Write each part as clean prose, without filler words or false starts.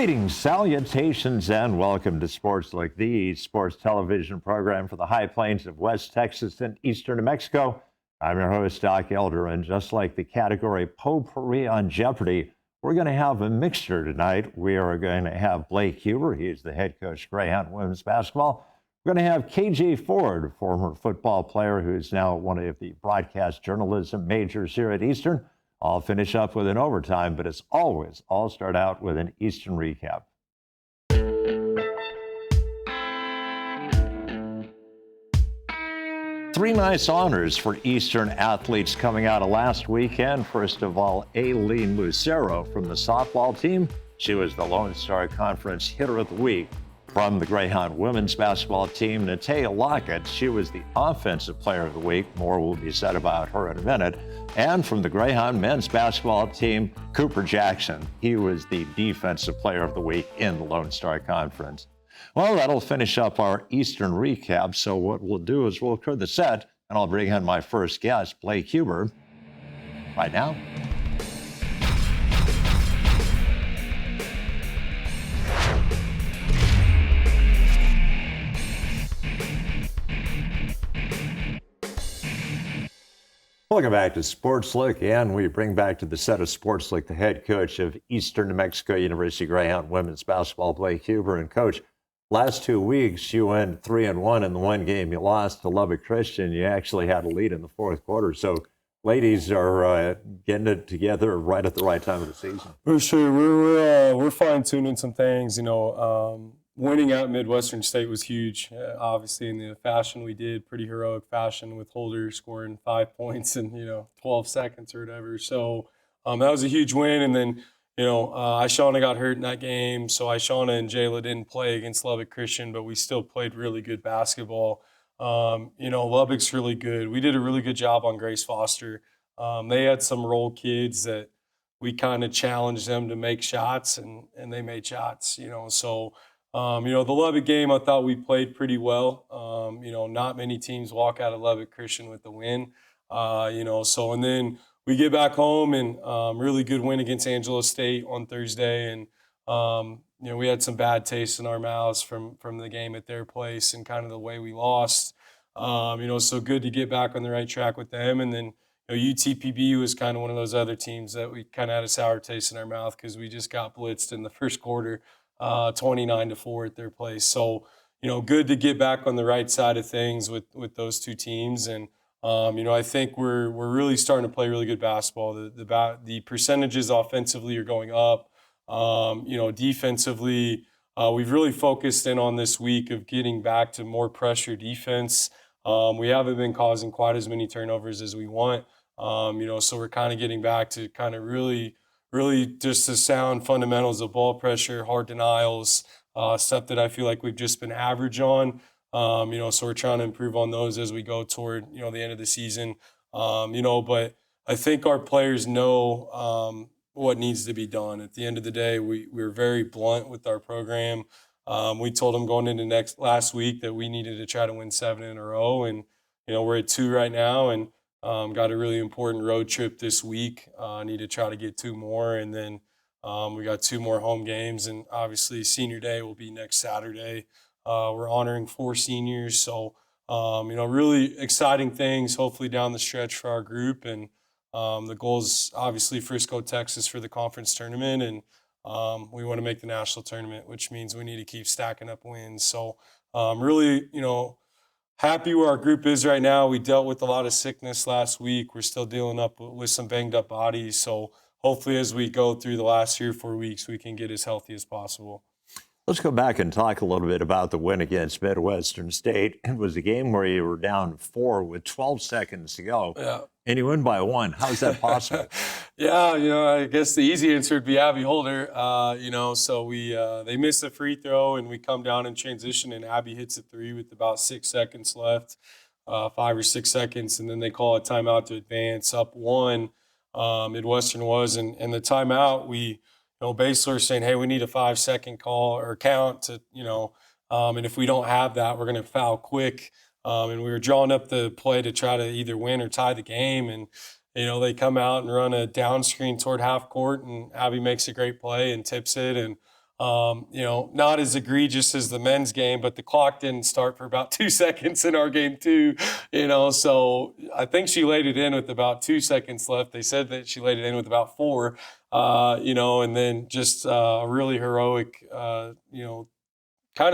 Greetings, salutations, and welcome to SportsLook, the sports television program for the high plains of West Texas and eastern New Mexico. I'm your host, Doc Elder, and just like the category Potpourri on Jeopardy, we're going to have a mixture tonight. We are going to have Blake Huber. He's the head coach of Greyhound women's basketball. We're going to have KJ Ford, former football player who's now one of the broadcast journalism majors here at Eastern. I'll finish up with an overtime, but as always, I'll start out with an Eastern recap. 3 nice honors for Eastern athletes coming out of last weekend. First of all, Aileen Lucero from the softball team. She was the Lone Star Conference Hitter of the Week. From the Greyhound women's basketball team, Natea Lockett, she was the Offensive Player of the Week. More will be said about her in a minute. And from the Greyhound men's basketball team, Cooper Jackson. He was the Defensive Player of the Week in the Lone Star Conference. Well, that'll finish up our Eastern recap. So what we'll do is we'll clear the set, and I'll bring in my first guest, Blake Huber, right now. Welcome back to SportsLook, and we bring back to the set of SportsLook the head coach of Eastern New Mexico University Greyhound women's basketball, Blake Huber. And Coach, last 2 weeks you went 3-1 in the one game you lost to Lubbock Christian. You actually had a lead in the fourth quarter. So ladies are getting it together right at the right time of the season. For sure, we're fine-tuning some things. Winning out Midwestern State was huge, obviously in the fashion we did, pretty heroic fashion with Holder scoring 5 points in 12 seconds or whatever. So that was a huge win. And then Ishana got hurt in that game, so Ishana and Jayla didn't play against Lubbock Christian, but we still played really good basketball. Lubbock's really good. We did a really good job on Grace Foster. They had some role kids that we kind of challenged them to make shots, and they made shots. So. The Lubbock game, I thought we played pretty well. Not many teams walk out of Lubbock Christian with the win. And then we get back home and really good win against Angelo State on Thursday. And, we had some bad taste in our mouths from the game at their place and kind of the way we lost. So good to get back on the right track with them. And then, UTPB was kind of one of those other teams that we kind of had a sour taste in our mouth because we just got blitzed in the first quarter. 29-4 at their place. So, good to get back on the right side of things with those two teams. And, I think we're really starting to play really good basketball. The percentages offensively are going up. Defensively, we've really focused in on this week of getting back to more pressure defense. We haven't been causing quite as many turnovers as we want. So we're kind of getting back to kind of really just the sound fundamentals of ball pressure, hard denials, stuff that I feel like we've just been average on. So we're trying to improve on those as we go toward, the end of the season. But I think our players know what needs to be done. At the end of the day, we're very blunt with our program. We told them going into last week that we needed to try to win 7 in a row. And, we're at 2 right now. And got a really important road trip this week. I need to try to get 2 more. And then we got 2 more home games. And obviously Senior Day will be next Saturday. We're honoring 4 seniors. So, really exciting things hopefully down the stretch for our group. And the goal is obviously Frisco, Texas for the conference tournament. And we want to make the national tournament, which means we need to keep stacking up wins. So really, happy where our group is right now. We dealt with a lot of sickness last week. We're still dealing up with some banged up bodies. So hopefully as we go through the last 3 or 4 weeks, we can get as healthy as possible. Let's go back and talk a little bit about the win against Midwestern State. It was a game where you were down 4 with 12 seconds to go. Yeah. And you win by 1. How is that possible? Yeah, I guess the easy answer would be Abby Holder. So they missed a free throw and we come down in transition and Abby hits a 3 with about 6 seconds left, 5 or 6 seconds, and then they call a timeout to advance up 1. Midwestern was, and the timeout we. Basler saying, hey, we need a 5-second call or count to, and if we don't have that, we're going to foul quick. And we were drawing up the play to try to either win or tie the game. And, they come out and run a down screen toward half court and Abby makes a great play and tips it. And Not as egregious as the men's game, but the clock didn't start for about 2 seconds in our game too, so I think she laid it in with about 2 seconds left. They said that she laid it in with about four, and then just a really heroic, kind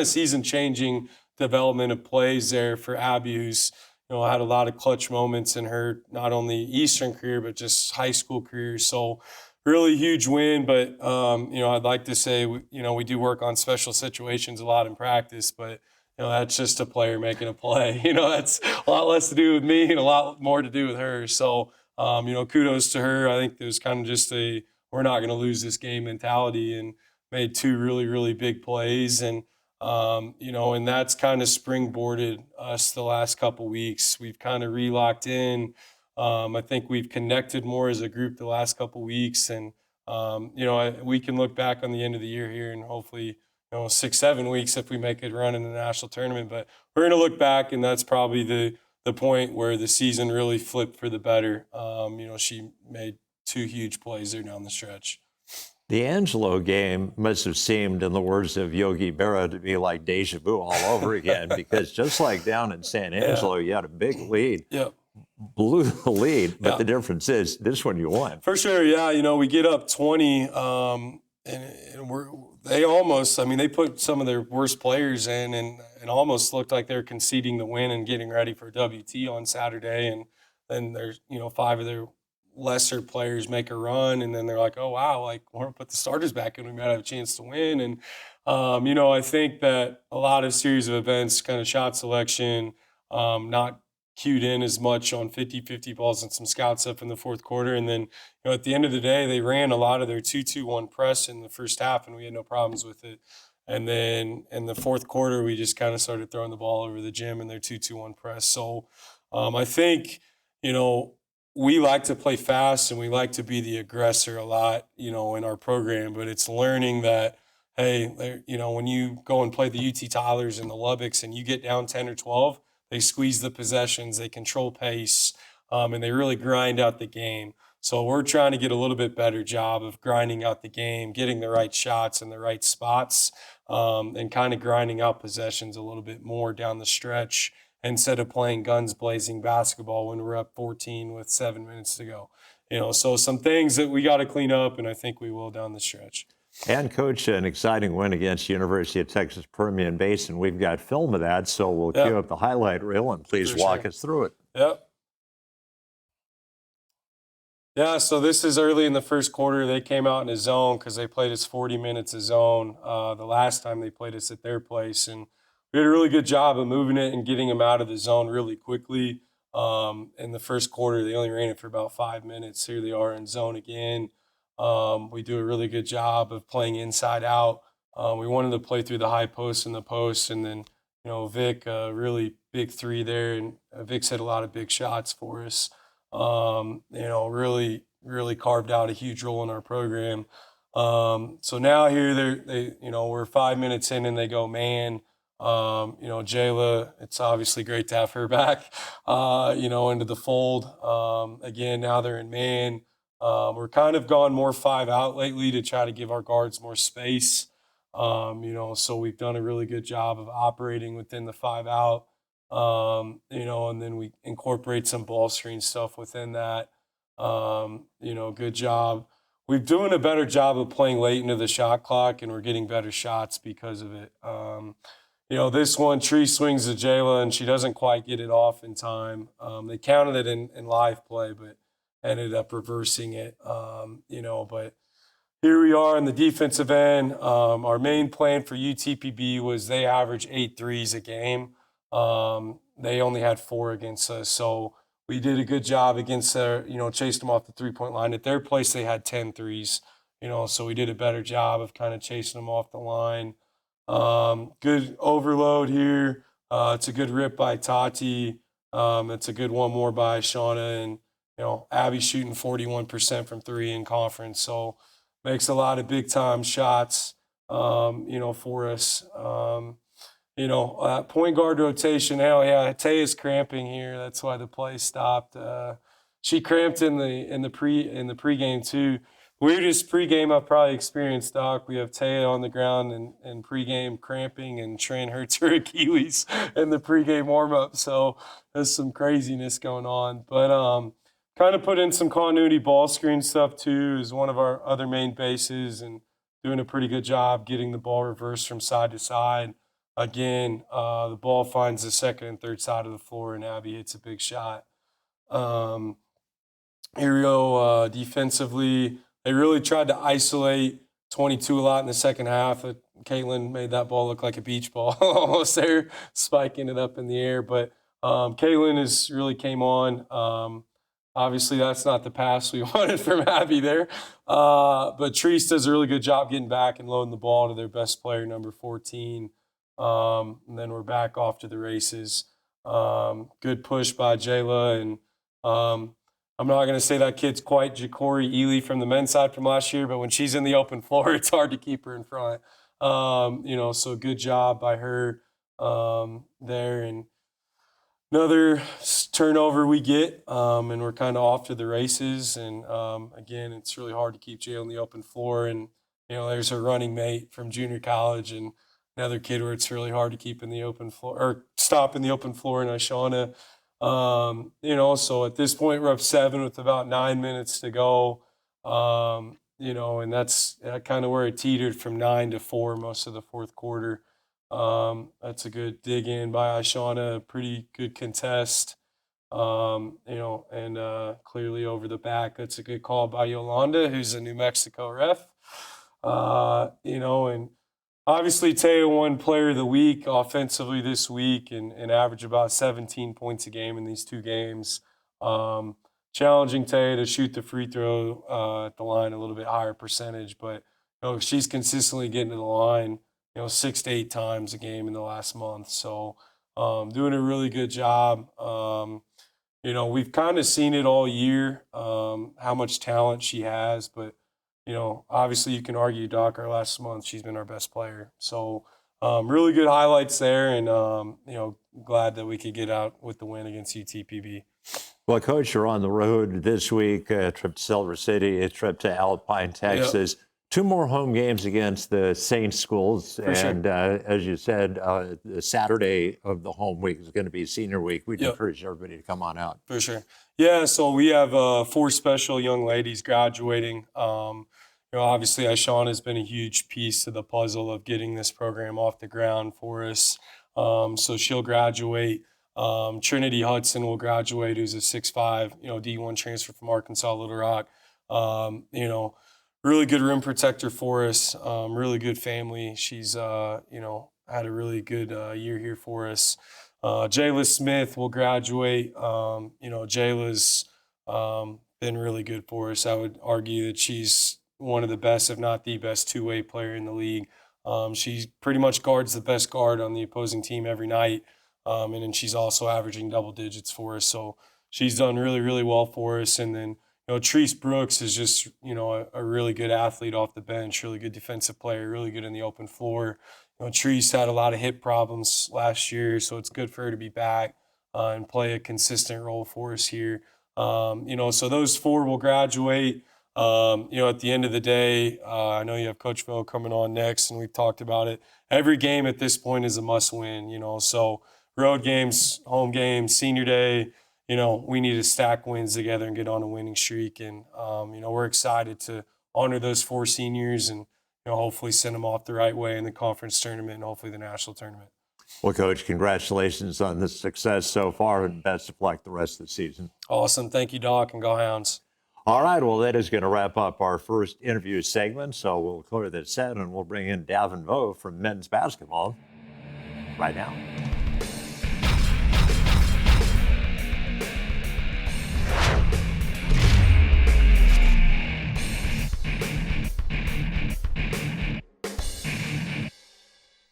of season-changing development of plays there for Abby, who's had a lot of clutch moments in her not only Eastern career but just high school career. So really huge win. But I'd like to say we do work on special situations a lot in practice, but that's just a player making a play. That's a lot less to do with me and a lot more to do with her. So kudos to her. I think it was kind of just a we're not going to lose this game mentality, and made two really, really big plays. And and that's kind of springboarded us the last couple weeks. We've kind of re-locked in. I think we've connected more as a group the last couple weeks, and we can look back on the end of the year here, and hopefully 6-7 weeks if we make a run in the national tournament. But we're going to look back, and that's probably the point where the season really flipped for the better. She made two huge plays there down the stretch. The Angelo game must have seemed, in the words of Yogi Berra, to be like deja vu all over again, because just like down in San Angelo, you had a big lead, blew the lead, but the difference is this one you won. For sure, yeah. We get up 20, and they put some of their worst players in, and almost looked like they're conceding the win and getting ready for WT on Saturday. And then there's, 5 of their lesser players make a run, and then they're like, oh wow, like we're gonna put the starters back in, we might have a chance to win. And I think that a lot of series of events, kind of shot selection, not cued in as much on 50-50 balls and some scout stuff in the fourth quarter. And then at the end of the day, they ran a lot of their 2-2-1 press in the first half, and we had no problems with it. And then in the fourth quarter, we just kind of started throwing the ball over the gym in their 2-2-1 press. So I think we like to play fast, and we like to be the aggressor a lot, in our program. But it's learning that, hey, when you go and play the UT Tylers and the Lubbocks and you get down 10 or 12, they squeeze the possessions, they control pace, and they really grind out the game. So we're trying to get a little bit better job of grinding out the game, getting the right shots in the right spots, and kind of grinding out possessions a little bit more down the stretch, instead of playing guns blazing basketball when we're up 14 with 7 minutes to go. So some things that we got to clean up, and I think we will down the stretch. And, Coach, an exciting win against University of Texas Permian Basin. We've got film of that, so we'll cue up the highlight reel, and please walk us through it. Yeah, so this is early in the first quarter. They came out in a zone because they played us 40 minutes of zone the last time they played us at their place. And we had a really good job of moving it and getting them out of the zone really quickly. In the first quarter, they only ran it for about 5 minutes. Here they are in zone again. We do a really good job of playing inside out. We wanted to play through the high post and the post, and then, Vic, really big three there, and Vic's hit a lot of big shots for us. Really, really carved out a huge role in our program. So now here we're 5 minutes in, and they go man. Jayla, it's obviously great to have her back, into the fold. Again, now they're in man. We're kind of gone more 5 out lately to try to give our guards more space. So we've done a really good job of operating within the 5 out, and then we incorporate some ball screen stuff within that. Good job. We're doing a better job of playing late into the shot clock, and we're getting better shots because of it. This one, Tree swings to Jayla, and she doesn't quite get it off in time. They counted it in live play, but ended up reversing it. But here we are in the defensive end. Our main plan for UTPB was they average 8 threes a game. They only had 4 against us. So we did a good job against their, chased them off the 3-point line. At their place, they had 10 threes, so we did a better job of kind of chasing them off the line. Good overload here. It's a good rip by Tati. It's a good one more by Shauna. And, Abby's shooting 41% from 3 in conference. So makes a lot of big time shots, for us. Point guard rotation. Hell yeah, Taya's cramping here. That's why the play stopped. She cramped in the pregame too. weirdest pregame I've probably experienced, Doc. We have Taya on the ground and pregame cramping, and Tran hurts her Achilles in the pregame warm-up. So there's some craziness going on. But kind of put in some continuity ball screen stuff too is one of our other main bases, and doing a pretty good job getting the ball reversed from side to side. Again, the ball finds the second and third side of the floor, and Abby hits a big shot. Here we go defensively. They really tried to isolate 22 a lot in the second half. Caitlin made that ball look like a beach ball almost there, spiking it up in the air. But Caitlin really came on. Obviously, that's not the pass we wanted from Abby there. But Treese does a really good job getting back and loading the ball to their best player, number 14. And then we're back off to the races. Good push by Jayla. And I'm not going to say that kid's quite Ja'Cory Ely from the men's side from last year, but when she's in the open floor, it's hard to keep her in front. So good job by her there. And another turnover we get, and we're kind of off to the races. And again, it's really hard to keep Jayla in the open floor. And there's her running mate from junior college, and another kid where it's really hard to keep in the open floor or stop in the open floor. And Ishana, so at this point we're up 7 with about 9 minutes to go. And that's kind of where it teetered from 9 to 4 most of the fourth quarter. That's a good dig in by Ishana, pretty good contest. And clearly over the back. That's a good call by Yolanda, who's a New Mexico ref. And obviously Taya won player of the week offensively this week and averaged about 17 points a game in these 2 games. Challenging Taya to shoot the free throw at the line a little bit higher percentage, but she's consistently getting to the line 6 to 8 times a game in the last month. So doing a really good job. We've kind of seen it all year, how much talent she has, but obviously you can argue, Doc, our last month, she's been our best player. So really good highlights there, and, glad that we could get out with the win against UTPB. Well, Coach, you're on the road this week, a trip to Silver City, a trip to Alpine, Texas. Yep. 2 more home games against the Saints schools. For and sure. As you said, the Saturday of the home week is going to be senior week. We'd encourage everybody to come on out. For sure. Yeah, so we have 4 special young ladies graduating. Obviously, Ishana has been a huge piece to the puzzle of getting this program off the ground for us. So she'll graduate. Trinity Hudson will graduate, who's a 6'5", D1 transfer from Arkansas Little Rock. Really good rim protector for us. Really good family. She's had a really good year here for us. Jayla Smith will graduate. Jayla's been really good for us. I would argue that she's one of the best, if not the best, 2-way player in the league. She pretty much guards the best guard on the opposing team every night. And then she's also averaging double digits for us. So she's done really, really well for us. And then, Treese Brooks is just, a really good athlete off the bench, really good defensive player, really good in the open floor. Treese had a lot of hip problems last year, so it's good for her to be back and play a consistent role for us here. So those 4 will graduate. At the end of the day, I know you have Coach Vo coming on next, and we've talked about it. Every game at this point is a must-win, so road games, home games, senior day, we need to stack wins together and get on a winning streak. And, we're excited to honor those 4 seniors and, hopefully send them off the right way in the conference tournament and hopefully the national tournament. Well, Coach, congratulations on the success so far, and best of luck the rest of the season. Awesome. Thank you, Doc, and go Hounds. All right, well, that is going to wrap up our first interview segment, so we'll clear that set, and we'll bring in Davin Vo from men's basketball right now.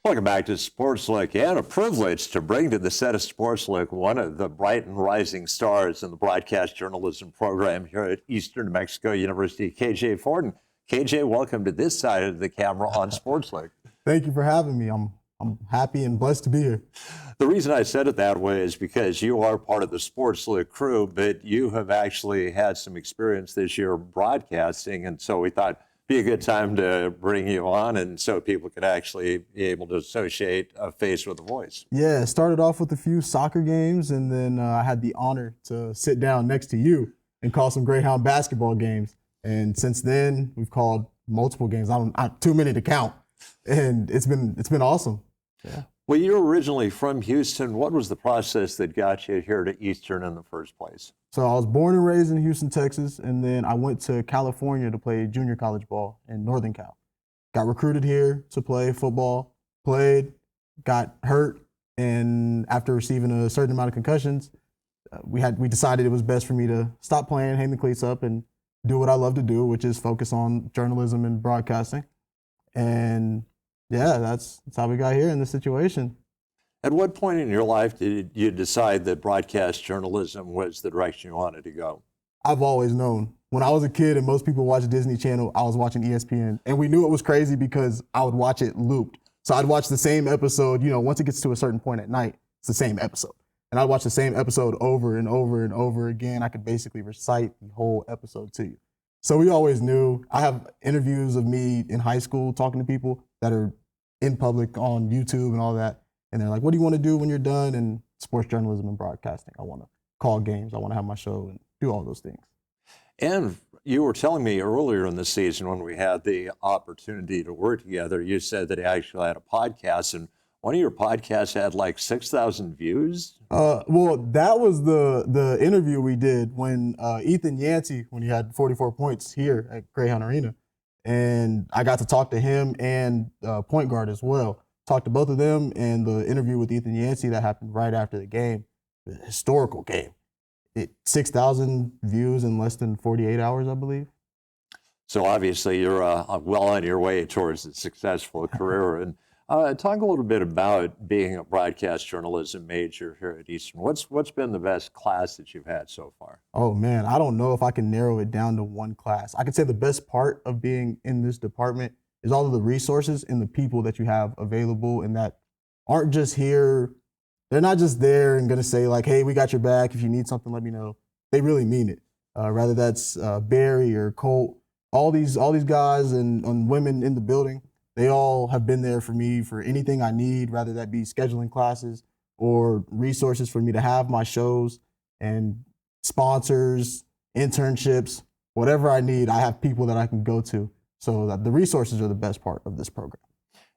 Welcome back to SportsLook, and a privilege to bring to the set of SportsLook one of the bright and rising stars in the broadcast journalism program here at Eastern New Mexico University, KJ Forden. KJ, welcome to this side of the camera on SportsLook. Thank you for having me. I'm I'm happy and blessed to be here. The reason I said it that way is because you are part of the SportsLook crew, but you have actually had some experience this year broadcasting, and so we thought it'd be a good time to bring you on, and so people could actually be able to associate a face with a voice. Yeah, started off with a few soccer games, and then I had the honor to sit down next to you and call some Greyhound basketball games. And since then, we've called multiple games. I'm too many to count, and it's been awesome. Yeah. Well, you're originally from Houston. What was the process that got you here to Eastern in the first place? So I was born and raised in Houston, Texas, and then I went to California to play junior college ball in Northern Cal. Got recruited here to play football, played, got hurt, and after receiving a certain amount of concussions, we decided it was best for me to stop playing, hang the cleats up, and do what I love to do, which is focus on journalism and broadcasting. And yeah, that's how we got here in this situation. At what point in your life did you decide that broadcast journalism was the direction you wanted to go? I've always known. When I was a kid and most people watched Disney Channel, I was watching ESPN. And we knew it was crazy because I would watch it looped. So I'd watch the same episode, once it gets to a certain point at night, it's the same episode. And I'd watch the same episode over and over and over again. I could basically recite the whole episode to you. So we always knew. I have interviews of me in high school talking to people that are in public on YouTube and all that. And they're like, what do you want to do when you're done? And sports journalism and broadcasting. I want to call games. I want to have my show and do all those things. And you were telling me earlier in the season when we had the opportunity to work together, you said that you actually had a podcast, and one of your podcasts had like 6,000 views. Well, that was the interview we did when Ethan Yancey, when he had 44 points here at Greyhound Arena. And I got to talk to him and point guard as well. Talked to both of them, and the interview with Ethan Yancey that happened right after the game, the historical game. 6,000 views in less than 48 hours, I believe. So obviously you're well on your way towards a successful career. And talk a little bit about being a broadcast journalism major here at Eastern. What's been the best class that you've had so far? Oh man, I don't know if I can narrow it down to one class. I could say the best part of being in this department is all of the resources and the people that you have available and that aren't just here. They're not just there and going to say like, hey, we got your back. If you need something, let me know. They really mean it. Rather that's Barry or Colt, all these guys and women in the building, they all have been there for me for anything I need, rather that be scheduling classes or resources for me to have my shows and sponsors, internships, whatever I need, I have people that I can go to. So that the resources are the best part of this program.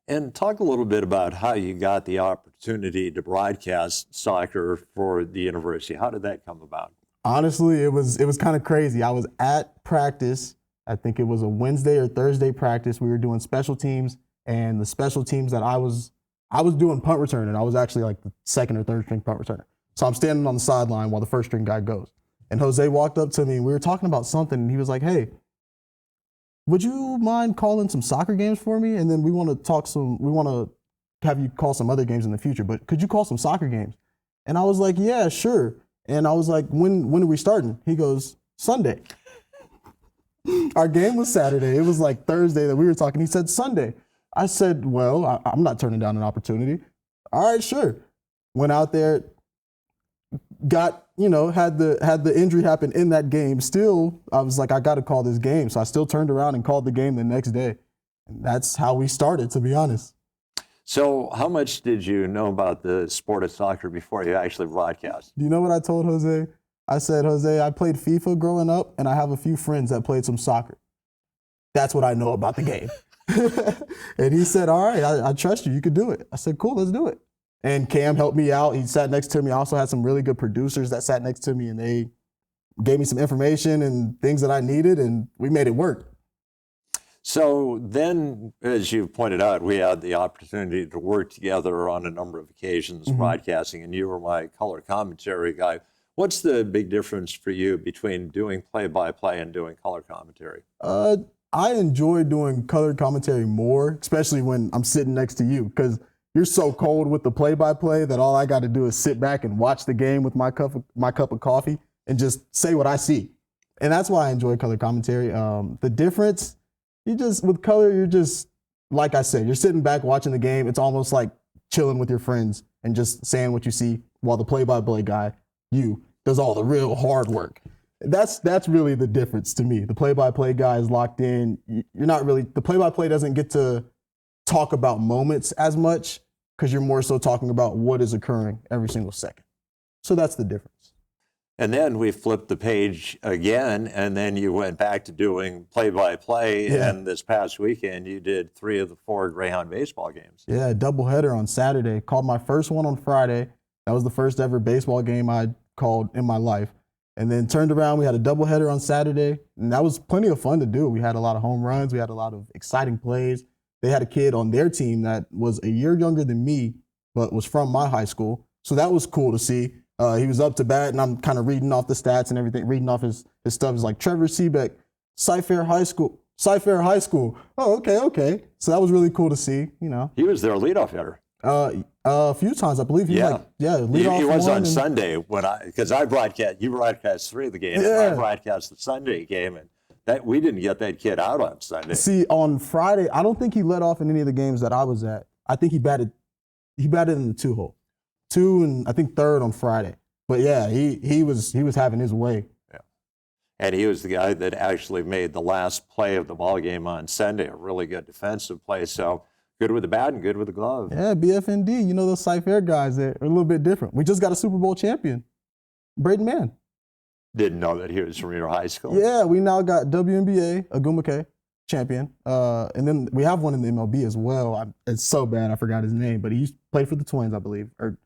And talk a little bit about how you got the opportunity to broadcast soccer for the university. How did that come about? Honestly, it was kind of crazy. I was at practice. I think it was a Wednesday or Thursday practice. We were doing special teams, and the special teams that I was doing punt return, and I was actually like the second or third string punt returner. So I'm standing on the sideline while the first string guy goes. And Jose walked up to me, and we were talking about something, and he was like, hey, would you mind calling some soccer games for me? And then we want to have you call some other games in the future, but could you call some soccer games? And I was like, yeah, sure. And I was like, when are we starting? He goes, Sunday. Our game was Saturday. It was like Thursday that we were talking. He said Sunday. I said, well, I'm not turning down an opportunity. All right, sure. Went out there, got, had the injury happen in that game. Still, I was like, I got to call this game. So I still turned around and called the game the next day. And that's how we started, to be honest. So how much did you know about the sport of soccer before you actually broadcast? Do you know what I told Jose? I said, Jose, I played FIFA growing up, and I have a few friends that played some soccer. That's what I know about the game. And he said, all right, I trust you. You could do it. I said, cool, let's do it. And Cam helped me out. He sat next to me. I also had some really good producers that sat next to me, and they gave me some information and things that I needed, and we made it work. So then, as you pointed out, we had the opportunity to work together on a number of occasions, broadcasting, and you were my color commentary guy. What's the big difference for you between doing play-by-play and doing color commentary? I enjoy doing color commentary more, especially when I'm sitting next to you, because you're so cold with the play-by-play that all I got to do is sit back and watch the game with my cup of coffee and just say what I see. And that's why I enjoy color commentary. The difference, with color, you're just, like I said, you're sitting back watching the game. It's almost like chilling with your friends and just saying what you see, while the play-by-play guy, does all the real hard work. That's really the difference to me. The play-by-play guy is locked in. You're not really, the play-by-play doesn't get to talk about moments as much because you're more so talking about what is occurring every single second. So that's the difference. And then we flipped the page again, and then you went back to doing play-by-play. Yeah. And this past weekend, you did 3 of the 4 Greyhound baseball games. Yeah, doubleheader on Saturday. Called my first one on Friday. That was the first ever baseball game I called in my life. And then turned around, we had a doubleheader on Saturday, and that was plenty of fun to do. We had a lot of home runs. We had a lot of exciting plays. They had a kid on their team that was a year younger than me, but was from my high school. So that was cool to see. He was up to bat, and I'm kind of reading off the stats and everything, reading off his stuff. It's like Trevor Seebeck, Cy-Fair High School. Oh, okay. So that was really cool to see, you know. He was their leadoff hitter. A few times, I believe. He was on Sunday because you broadcast 3 of the games. Yeah. I broadcast the Sunday game, and that we didn't get that kid out on Sunday. See, on Friday, I don't think he led off in any of the games that I was at. I think he batted in the 2-hole. 2 and I think 3rd on Friday. But yeah, he was having his way. Yeah. And he was the guy that actually made the last play of the ball game on Sunday, a really good defensive play. So good with the bat and good with the glove. Yeah, BFND. You know those Cy-Fair guys, they're a little bit different. We just got a Super Bowl champion, Braden Mann. Didn't know that he was from your high school. Yeah, we now got WNBA, Agumake champion. And then we have one in the MLB as well. It's so bad I forgot his name, but he played for the Twins, I believe, or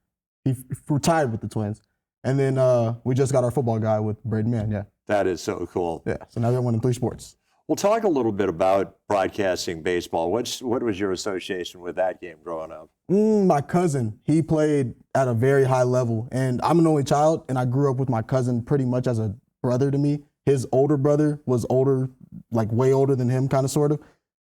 he retired with the Twins. And then we just got our football guy with Braden Mann, yeah. That is so cool. Yeah, so now they're winning 3 sports. We'll talk a little bit about broadcasting baseball. What was your association with that game growing up? My cousin, he played at a very high level. And I'm an only child, and I grew up with my cousin pretty much as a brother to me. His older brother was older, like way older than him, kind of, sort of.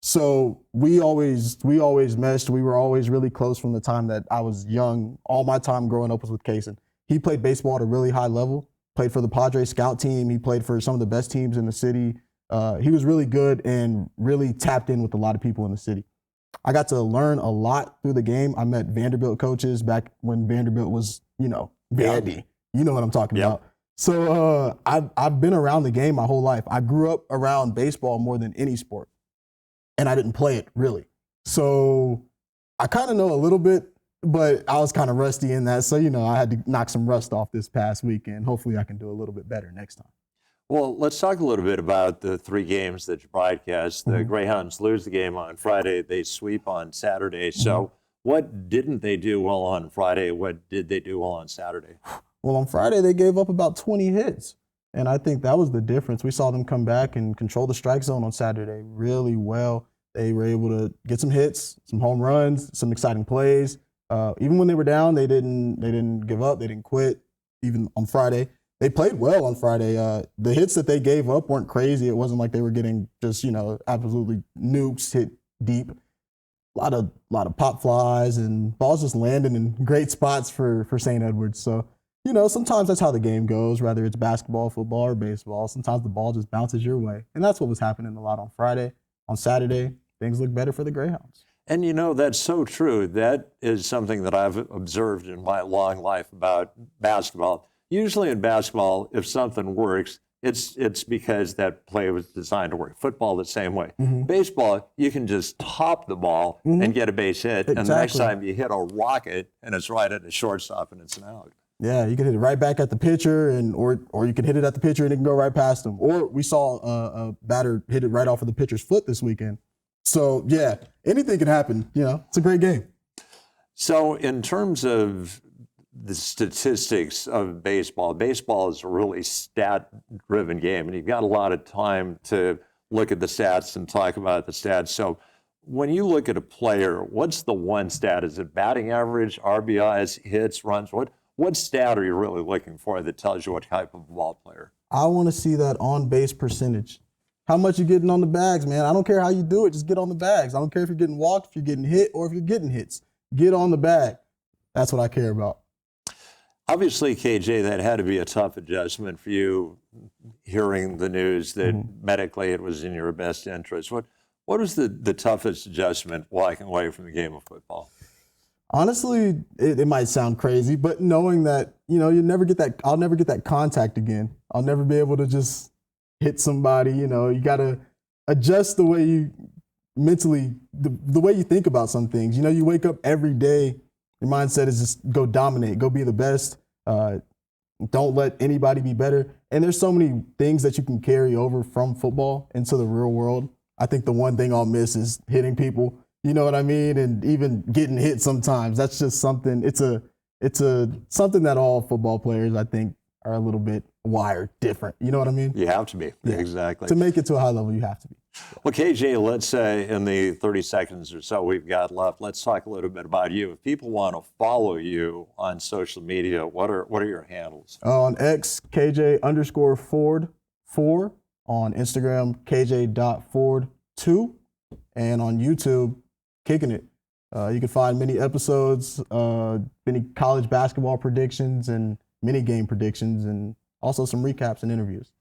So we always meshed. We were always really close from the time that I was young. All my time growing up was with Kaysen. He played baseball at a really high level, played for the Padres scout team. He played for some of the best teams in the city. He was really good and really tapped in with a lot of people in the city. I got to learn a lot through the game. I met Vanderbilt coaches back when Vanderbilt was, Vandy. You know what I'm talking about. So I've been around the game my whole life. I grew up around baseball more than any sport, and I didn't play it really. So I kind of know a little bit, but I was kind of rusty in that. So, I had to knock some rust off this past weekend. Hopefully I can do a little bit better next time. Well, let's talk a little bit about the 3 games that you broadcast. The Greyhounds lose the game on Friday. They sweep on Saturday. So what didn't they do well on Friday? What did they do well on Saturday? Well, on Friday, they gave up about 20 hits. And I think that was the difference. We saw them come back and control the strike zone on Saturday really well. They were able to get some hits, some home runs, some exciting plays. Even when they were down, they didn't give up. They didn't quit. Even on Friday, they played well on Friday. The hits that they gave up weren't crazy. It wasn't like they were getting just absolutely nukes hit deep. A lot of pop flies and balls just landing in great spots for St. Edwards. So sometimes that's how the game goes. Whether it's basketball, football, or baseball, sometimes the ball just bounces your way, and that's what was happening a lot on Friday. On Saturday, things look better for the Greyhounds. And that's so true. That is something that I've observed in my long life about basketball. Usually in basketball, if something works, it's because that play was designed to work. Football, the same way. Baseball, you can just top the ball and get a base hit. Exactly. And the next time you hit a rocket and it's right at the shortstop and it's an out. Yeah, you can hit it right back at the pitcher, or you can hit it at the pitcher and it can go right past him. Or we saw a batter hit it right off of the pitcher's foot this weekend. So, yeah, anything can happen. It's a great game. So in terms of the statistics of baseball is a really stat-driven game, and you've got a lot of time to look at the stats and talk about the stats. So when you look at a player, what's the one stat? Is it batting average, RBIs, hits, runs? What stat are you really looking for that tells you what type of ball player? I want to see that on-base percentage. How much you're getting on the bags, man. I don't care how you do it. Just get on the bags. I don't care if you're getting walked, if you're getting hit, or if you're getting hits. Get on the bag. That's what I care about. Obviously, KJ, that had to be a tough adjustment for you, hearing the news that medically it was in your best interest. What was the toughest adjustment walking away from the game of football? Honestly, it might sound crazy, but knowing that, I'll never get that contact again. I'll never be able to just hit somebody. You got to adjust the way you mentally, the way you think about some things. You wake up every day, your mindset is just go dominate, go be the best. Don't let anybody be better. And there's so many things that you can carry over from football into the real world. I think the one thing I'll miss is hitting people. You know what I mean? And even getting hit sometimes. That's just something. It's something that all football players, I think, are a little bit wired different. You know what I mean? You have to be. Yeah. Exactly. To make it to a high level, you have to be. Well, KJ, let's say in the 30 seconds or so we've got left, let's talk a little bit about you. If people want to follow you on social media, what are your handles? On X, KJ_Ford4. On Instagram, KJ.Ford2. And on YouTube, Kicking It. You can find many episodes, many college basketball predictions and mini game predictions, and also some recaps and interviews.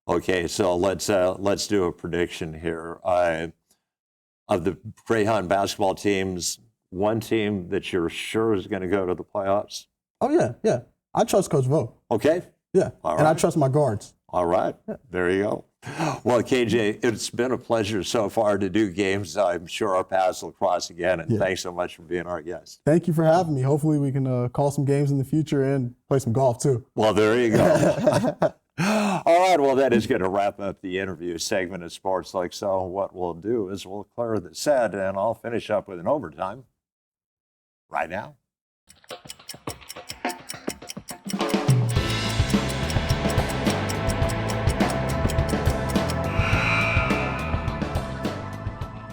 Okay, so let's do a prediction here. Of the Greyhound basketball teams, one team that you're sure is going to go to the playoffs? Oh, yeah. I trust Coach Vo. Okay. Yeah, and I trust my guards. All right, there you go. Well, KJ, it's been a pleasure so far to do games. I'm sure our paths will cross again, and thanks so much for being our guest. Thank you for having me. Hopefully we can call some games in the future and play some golf, too. Well, there you go. All right, well, that is going to wrap up the interview segment of SportsLook. So what we'll do is we'll clear the set, and I'll finish up with an overtime right now.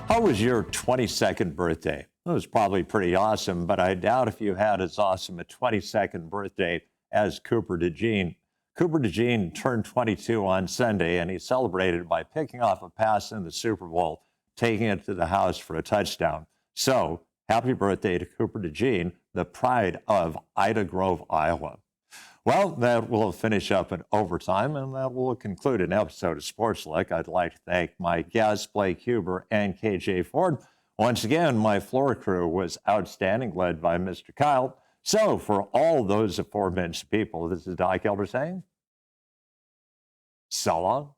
How was your 22nd birthday? It was probably pretty awesome, but I doubt if you had as awesome a 22nd birthday as Cooper DeJean. Cooper DeJean turned 22 on Sunday, and he celebrated by picking off a pass in the Super Bowl, taking it to the house for a touchdown. So, happy birthday to Cooper DeJean, the pride of Ida Grove, Iowa. Well, that will finish up in overtime, and that will conclude an episode of SportsLook. I'd like to thank my guests, Blake Huber and KJ Ford. Once again, my floor crew was outstanding, led by Mr. Kyle. So, for all those aforementioned people, this is Doc Elder saying, so long.